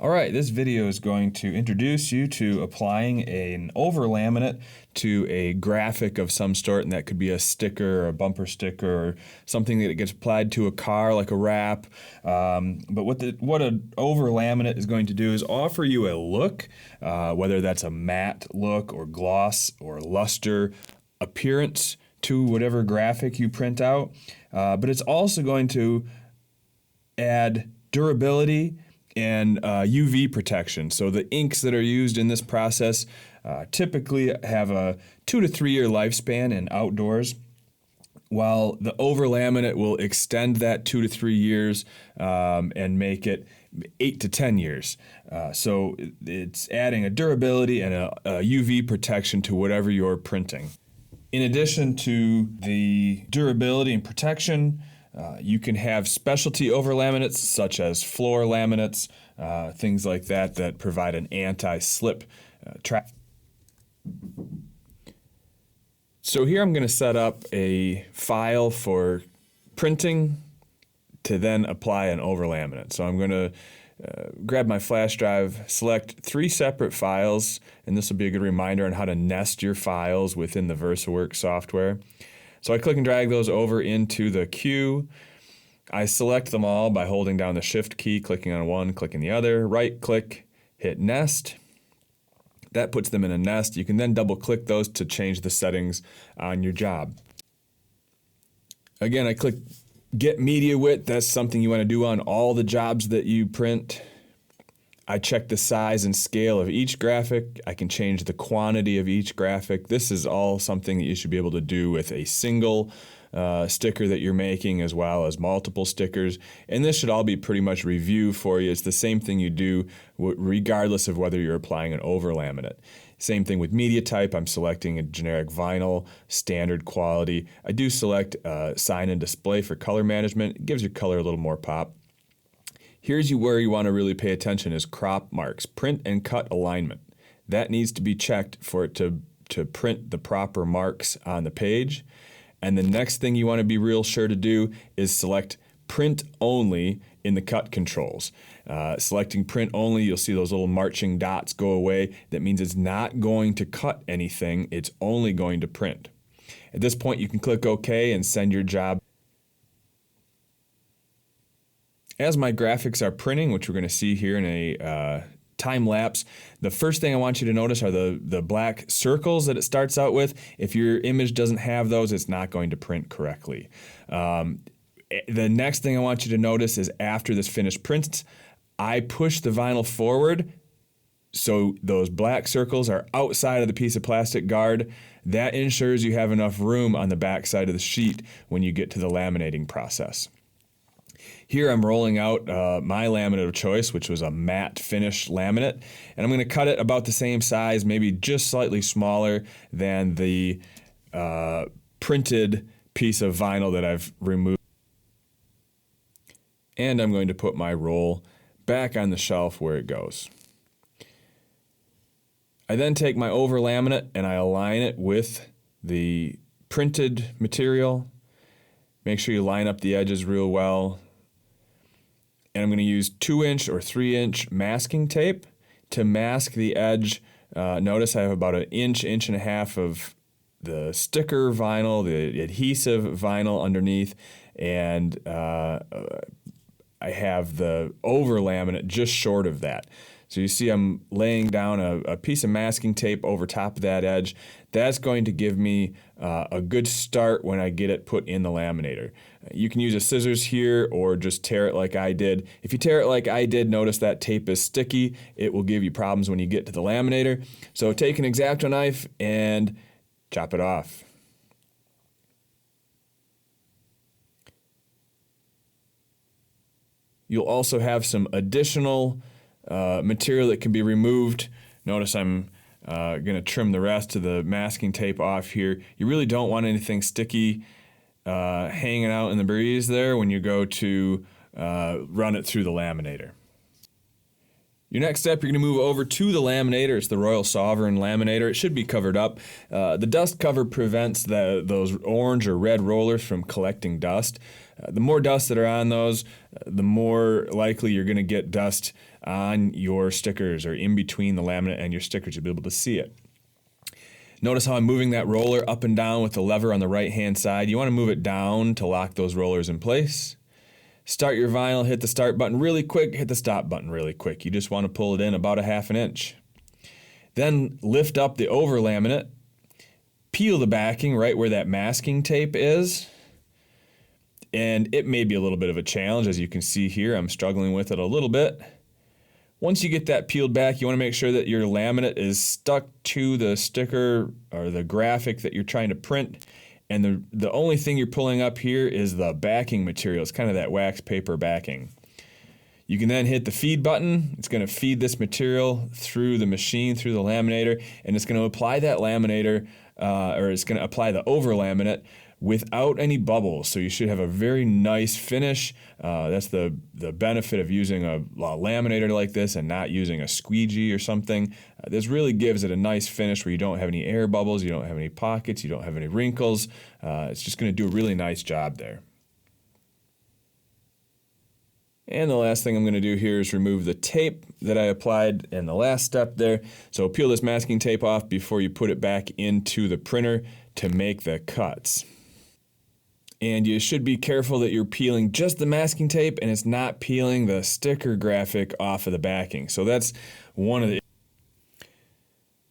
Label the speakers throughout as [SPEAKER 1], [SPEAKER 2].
[SPEAKER 1] Alright, this video is going to introduce you to applying an over-laminate to a graphic of some sort, and that could be a sticker or a bumper sticker or something that gets applied to a car like a wrap. But what an over-laminate is going to do is offer you a look, whether that's a matte look or gloss or luster appearance to whatever graphic you print out. But it's also going to add durability and UV protection. So the inks that are used in this process typically have a 2 to 3 year lifespan in outdoors, while the over-laminate will extend that 2 to 3 years and make it 8 to 10 years. So it's adding a durability and a UV protection to whatever you're printing. In addition to the durability and protection, you can have specialty over-laminates such as floor laminates, things like that provide an anti-slip trap. So here I'm going to set up a file for printing to then apply an over-laminate. So I'm going to grab my flash drive, select 3 separate files, and this will be a good reminder on how to nest your files within the VersaWorks software. So I click and drag those over into the queue. I select them all by holding down the Shift key, clicking on one, clicking the other, right click, hit nest. That puts them in a nest. You can then double click those to change the settings on your job. Again, I click get media width. That's something you want to do on all the jobs that you print. I check the size and scale of each graphic. I can change the quantity of each graphic. This is all something that you should be able to do with a single sticker that you're making, as well as multiple stickers. And this should all be pretty much review for you. It's the same thing you do regardless of whether you're applying an over-laminate. Same thing with media type. I'm selecting a generic vinyl, standard quality. I do select sign and display for color management. It gives your color a little more pop. Here's where you want to really pay attention is crop marks, print and cut alignment. That needs to be checked for it to print the proper marks on the page. And the next thing you want to be real sure to do is select print only in the cut controls. Selecting print only, you'll see those little marching dots go away. That means it's not going to cut anything, it's only going to print. At this point you can click OK and send your job. As my graphics are printing, which we're going to see here in a time lapse, the first thing I want you to notice are the black circles that it starts out with. If your image doesn't have those, it's not going to print correctly. The next thing I want you to notice is after this finished prints, I push the vinyl forward so those black circles are outside of the piece of plastic guard. That ensures you have enough room on the back side of the sheet when you get to the laminating process. Here I'm rolling out my laminate of choice, which was a matte finish laminate, and I'm going to cut it about the same size, maybe just slightly smaller than the printed piece of vinyl that I've removed. And I'm going to put my roll back on the shelf where it goes. I then take my over-laminate and I align it with the printed material. Make sure you line up the edges real well. And I'm going to use 2-inch or 3-inch masking tape to mask the edge. Notice I have about an inch and a half of the sticker vinyl, the adhesive vinyl underneath, and I have the over-laminate just short of that. So you see I'm laying down a piece of masking tape over top of that edge. That's going to give me a good start when I get it put in the laminator. You can use a scissors here or just tear it like I did. If you tear it like I did, notice that tape is sticky. It will give you problems when you get to the laminator. So take an X-Acto knife and chop it off. You'll also have some additional material that can be removed. Notice I'm going to trim the rest of the masking tape off here. You really don't want anything sticky hanging out in the breeze there when you go to run it through the laminator. Your next step, you're going to move over to the laminator. It's the Royal Sovereign laminator. It should be covered up. The dust cover prevents those orange or red rollers from collecting dust. The more dust that are on those, the more likely you're going to get dust on your stickers or in between the laminate and your stickers. You'll be able to see it. Notice how I'm moving that roller up and down with the lever on the right-hand side. You want to move it down to lock those rollers in place. Start your vinyl, hit the start button really quick, hit the stop button really quick. You just want to pull it in about 1/2 inch. Then lift up the over-laminate, peel the backing right where that masking tape is. And it may be a little bit of a challenge. As you can see here, I'm struggling with it a little bit. Once you get that peeled back, you want to make sure that your laminate is stuck to the sticker or the graphic that you're trying to print. And the only thing you're pulling up here is the backing material. It's kind of that wax paper backing. You can then hit the feed button. It's going to feed this material through the machine, through the laminator, and it's going to apply that laminator, or it's going to apply the over-laminate without any bubbles. So you should have a very nice finish. That's the benefit of using a laminator like this and not using a squeegee or something. This really gives it a nice finish where you don't have any air bubbles, you don't have any pockets, you don't have any wrinkles. It's just going to do a really nice job there. And the last thing I'm going to do here is remove the tape that I applied in the last step there. So peel this masking tape off before you put it back into the printer to make the cuts. And you should be careful that you're peeling just the masking tape and it's not peeling the sticker graphic off of the backing. So that's one of the...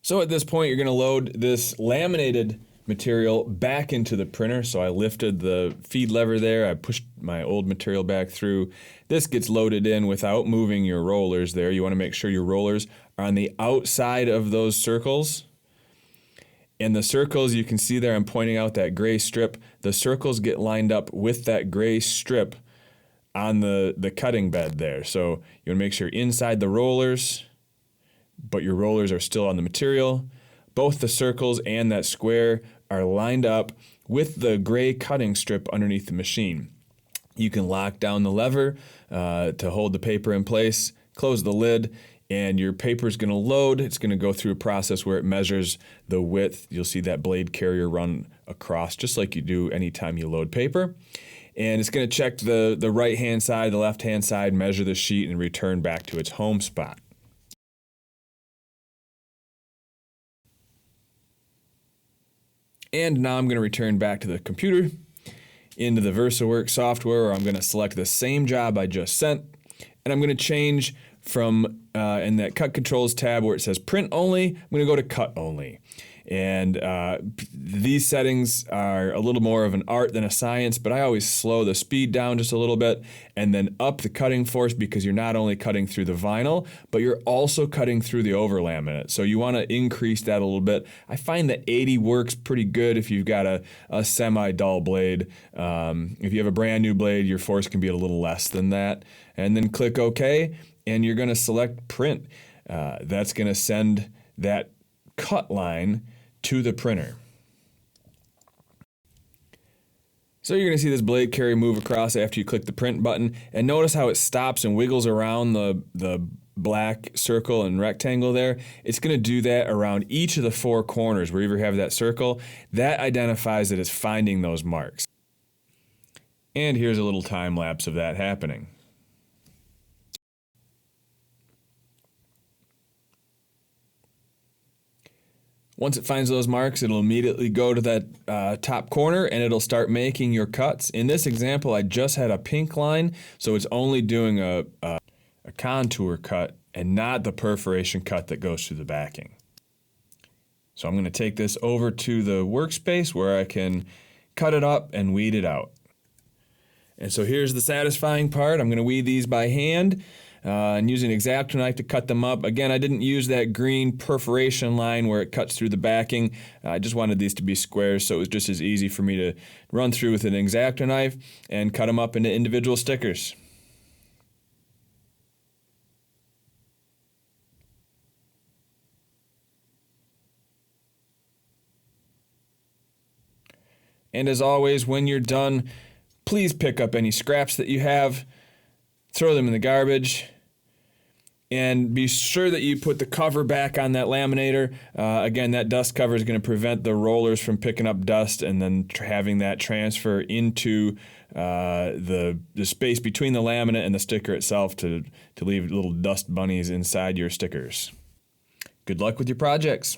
[SPEAKER 1] So at this point, you're going to load this laminated material back into the printer. So I lifted the feed lever there. I pushed my old material back through. This gets loaded in without moving your rollers there. You want to make sure your rollers are on the outside of those circles. And the circles, you can see there, I'm pointing out that gray strip. The circles get lined up with that gray strip on the cutting bed there. So you want to make sure inside the rollers, but your rollers are still on the material. Both the circles and that square are lined up with the gray cutting strip underneath the machine. You can lock down the lever to hold the paper in place, close the lid, and your paper is going to load. It's going to go through a process where it measures the width. You'll see that blade carrier run across just like you do anytime you load paper. And it's going to check the right-hand side, the left-hand side, measure the sheet, and return back to its home spot. And now I'm going to return back to the computer into the VersaWorks software, where I'm going to select the same job I just sent, and I'm going to change from in that cut controls tab where it says print only, I'm going to go to cut only. And these settings are a little more of an art than a science, but I always slow the speed down just a little bit and then up the cutting force, because you're not only cutting through the vinyl, but you're also cutting through the over-laminate. So you want to increase that a little bit. I find that 80 works pretty good if you've got a semi-dull blade. If you have a brand new blade, your force can be a little less than that. And then click OK, and you're going to select print. That's going to send that cut line to the printer. So you're going to see this blade carrier move across after you click the print button, and notice how it stops and wiggles around the black circle and rectangle there. It's going to do that around each of the 4 corners wherever you have that circle. That identifies that it's finding those marks. And here's a little time lapse of that happening. Once it finds those marks, it'll immediately go to that top corner and it'll start making your cuts. In this example, I just had a pink line, so it's only doing a contour cut and not the perforation cut that goes through the backing. So I'm going to take this over to the workspace where I can cut it up and weed it out. And so here's the satisfying part. I'm going to weed these by hand. And using an X-Acto knife to cut them up. Again, I didn't use that green perforation line where it cuts through the backing. I just wanted these to be squares, so it was just as easy for me to run through with an X-Acto knife and cut them up into individual stickers. And as always, when you're done, please pick up any scraps that you have, throw them in the garbage, And be sure that you put the cover back on that laminator. Again, that dust cover is going to prevent the rollers from picking up dust and then having that transfer into the space between the laminate and the sticker itself to leave little dust bunnies inside your stickers. Good luck with your projects.